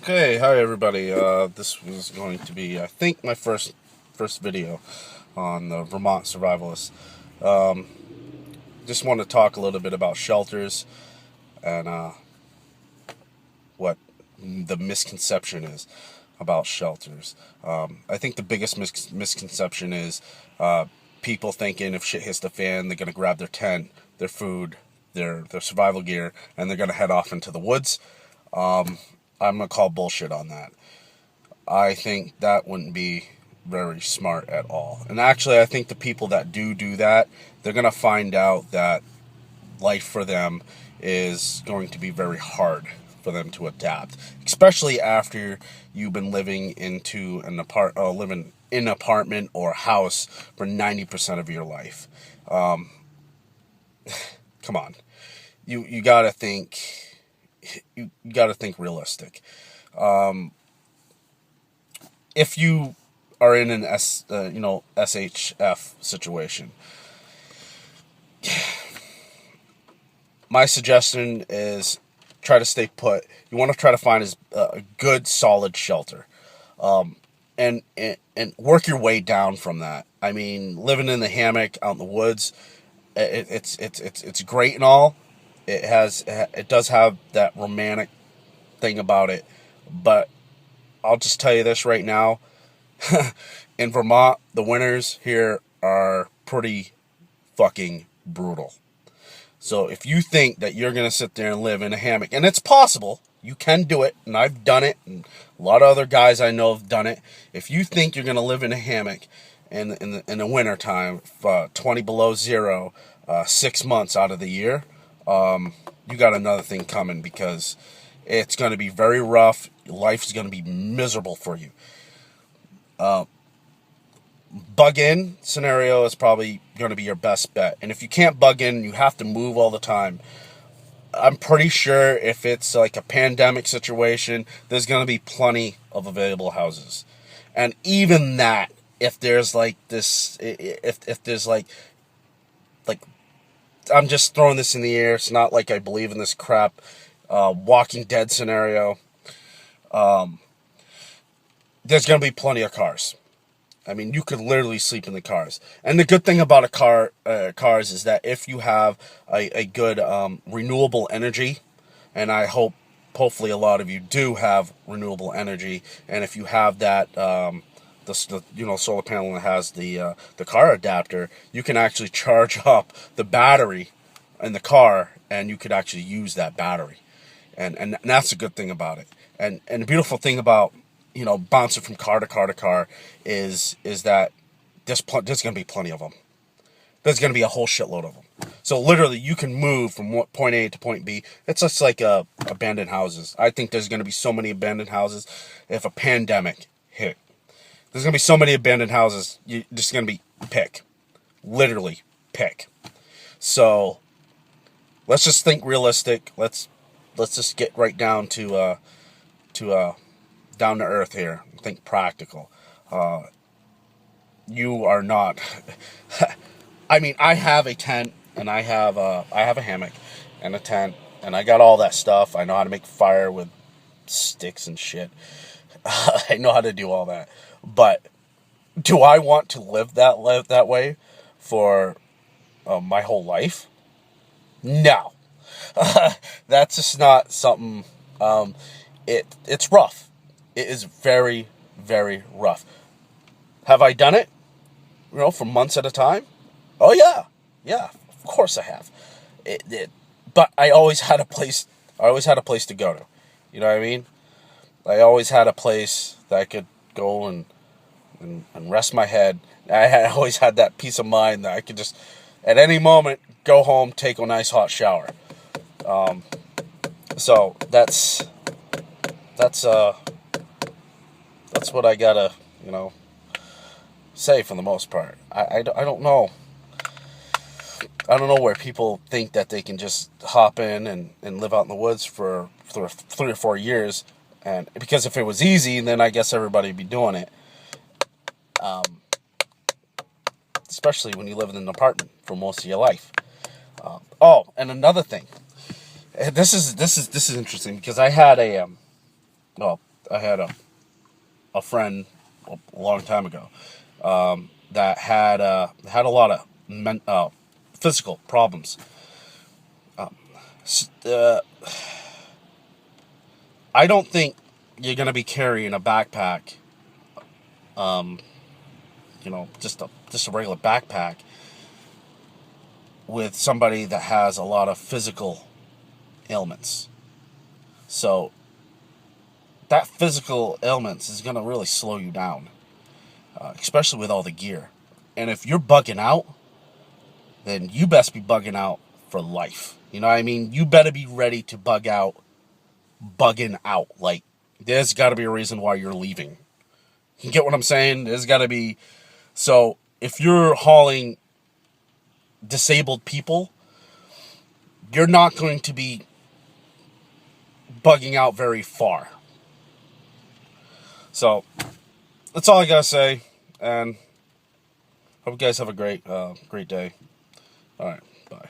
Okay, hi everybody. This was going to be, I think, my first video on the Vermont survivalists. Um, just want to talk a little bit about shelters and what the misconception is about shelters. I think the biggest misconception is people thinking if shit hits the fan, they're gonna grab their tent, their food, their survival gear, and they're gonna head off into the woods. I'm gonna call bullshit on that. I think that wouldn't be very smart at all. And actually, I think the people that do that, they're going to find out that life for them is going to be very hard for them to adapt, especially after you've been living into living in an apartment or house for 90% of your life. Come on, you gotta think, you gotta think realistic. If you are in an SHF situation, my suggestion is try to stay put. You want to try to find a good, solid shelter, and work your way down from that. I mean, living in the hammock out in the woods, it's great and all. It does have that romantic thing about it, but I'll just tell you this right now. In Vermont, the winters here are pretty fucking brutal. So if you think that you're going to sit there and live in a hammock, and it's possible, you can do it, and I've done it, and a lot of other guys I know have done it. If you think you're going to live in a hammock in the winter time, 20 below zero, 6 months out of the year, you got another thing coming, because it's going to be very rough. Life's going to be miserable for you. Bug in scenario is probably going to be your best bet. And if you can't bug in, you have to move all the time. I'm pretty sure if it's like a pandemic situation, there's going to be plenty of available houses. And even that, if there's like this, if there's like, I'm just throwing this in the air. It's not like I believe in this crap, Walking Dead scenario. There's going to be plenty of cars. I mean, you could literally sleep in the cars. And the good thing about cars is that if you have a good renewable energy, and hopefully a lot of you do have renewable energy, and if you have that solar panel that has the car adapter, you can actually charge up the battery in the car, and you could actually use that battery, and that's a good thing about it. And the beautiful thing about bouncing from car to car to car is that there's going to be plenty of them. There's going to be a whole shitload of them. So literally, you can move from point A to point B. It's just like abandoned houses. I think there's going to be so many abandoned houses if a pandemic hit. There's going to be so many abandoned houses. You're just going to be pick. Literally, pick. So let's just think realistic. Let's just get right down to down to earth here. Think practical. You are not. I mean, I have a tent, and I have a hammock and a tent, and I got all that stuff. I know how to make fire with sticks and shit. I know how to do all that. But do I want to live that way for my whole life? No. That's just not something. It's rough. It is very, very rough. Have I done it? For months at a time? Oh yeah, of course I have. But I always had a place. I always had a place to go to. You know what I mean? I always had a place that I could go and rest my head. Always had that peace of mind that I could just, at any moment, go home, take a nice hot shower. So that's what I gotta, say for the most part. I don't know. I don't know where people think that they can just hop in and live out in the woods for 3 or 4 years. And because if it was easy, then I guess everybody would be doing it. Especially when you live in an apartment for most of your life. And another thing. This is interesting because I had I had a friend a long time ago that had a lot of physical problems. Uh, I don't think you're gonna be carrying a backpack, just a regular backpack, with somebody that has a lot of physical ailments. So that physical ailments is gonna really slow you down, especially with all the gear. And if you're bugging out, then you best be bugging out for life. You know what I mean? You better be ready to bug out, bugging out. Like, there's got to be a reason why you're leaving. You get what I'm saying? There's got to be. So, if you're hauling disabled people, you're not going to be bugging out very far. So, that's all I got to say. And hope you guys have a great day. All right, bye.